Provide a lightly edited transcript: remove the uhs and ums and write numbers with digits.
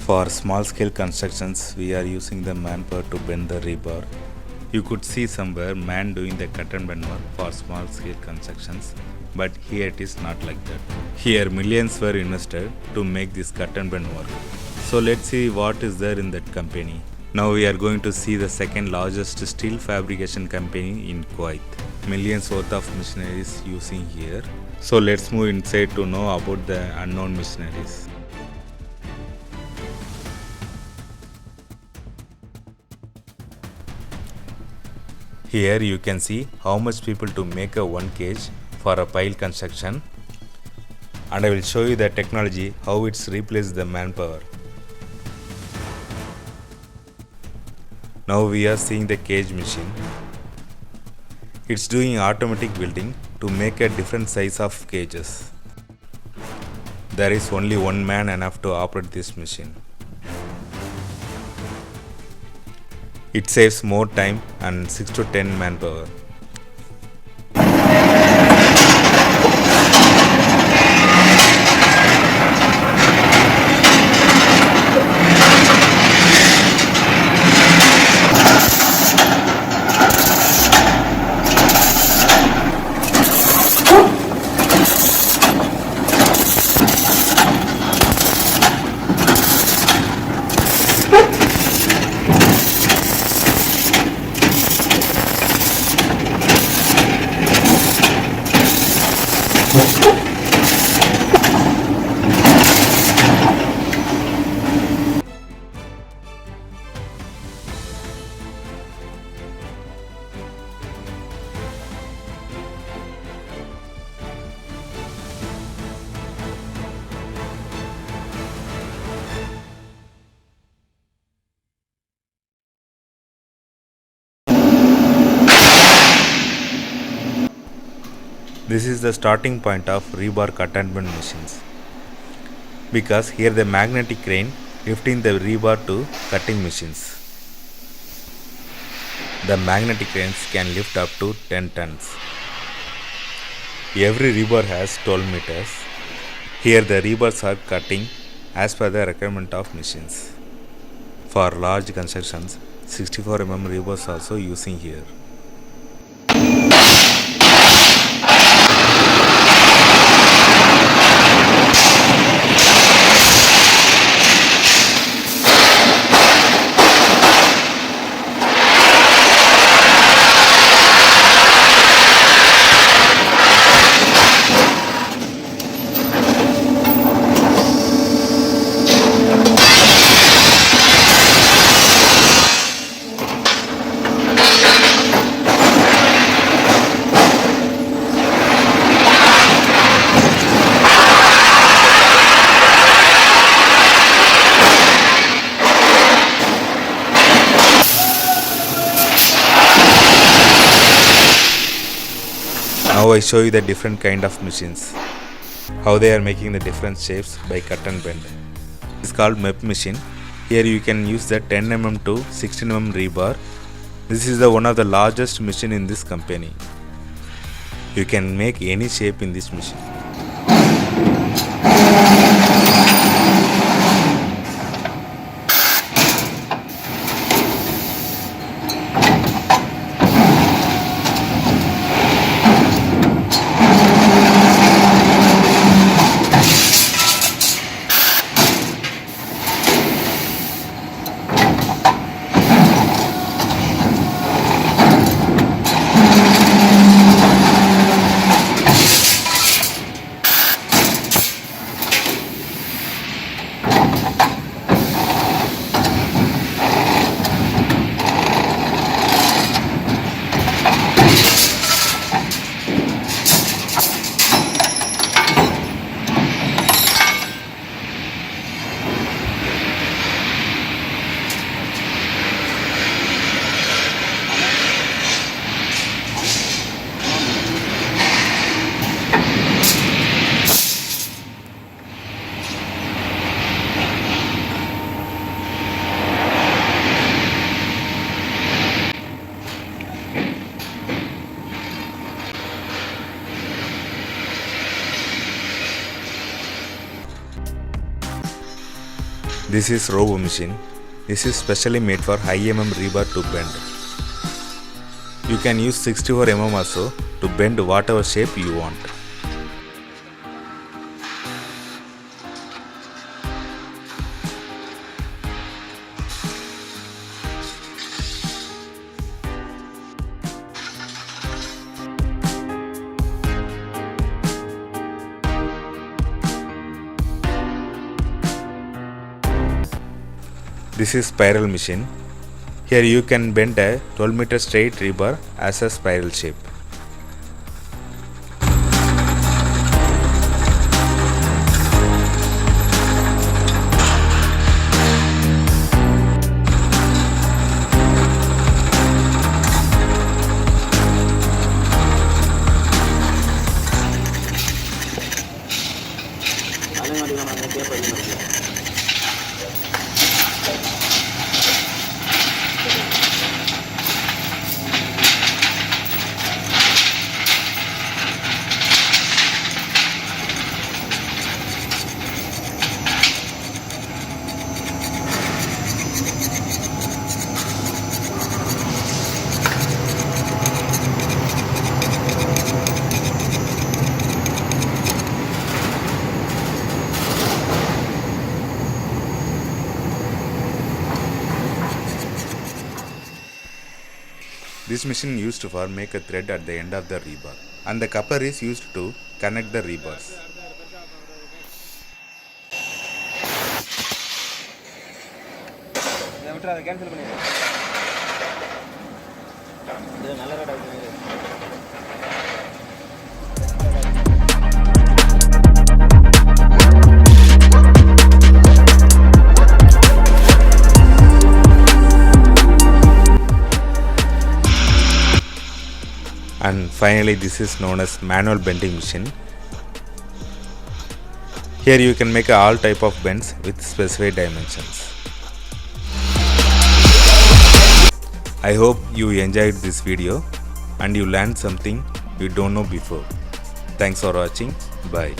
For small scale constructions, we are using the manpower to bend the rebar. You could see somewhere man doing the cut and bend work for small scale constructions, but here it is not like that. Here millions were invested to make this cut and bend work. So let's see what is there in that company. Now we are going to see the second largest steel fabrication company in Kuwait. Millions worth of machineries using here. So let's move inside to know about the unknown machineries. Here you can see how much people to make a one cage for a pile construction, and I will show you the technology how it's replaced the manpower. Now we are seeing the cage machine. It's doing automatic building to make a different size of cages. There is only one man enough to operate this machine. It saves more time and 6 to 10 manpower. This is the starting point of rebar cut and bend machines, because here the magnetic crane lifting the rebar to cutting machines. The magnetic cranes can lift up to 10 tons. Every rebar has 12 meters. Here the rebars are cutting as per the requirement of machines. For large constructions, 64 rebars also using here. Now I show you the different kind of machines, how they are making the different shapes by cut and bend. It's called MEP machine. Here you can use the 10 mm to 16 mm rebar. This is the one of the largest machine in this company. You can make any shape in this machine. This is Robo machine. This is specially made for high mm rebar to bend. You can use 64 mm also to bend whatever shape you want. This is spiral machine. Here you can bend a 12-meter straight rebar as a spiral shape. This machine used for make a thread at the end of the rebar, and the coupler is used to connect the rebars. And finally, this is known as manual bending machine. Here you can make all type of bends with specified dimensions. I hope you enjoyed this video and you learned something you don't know before. Thanks for watching. Bye.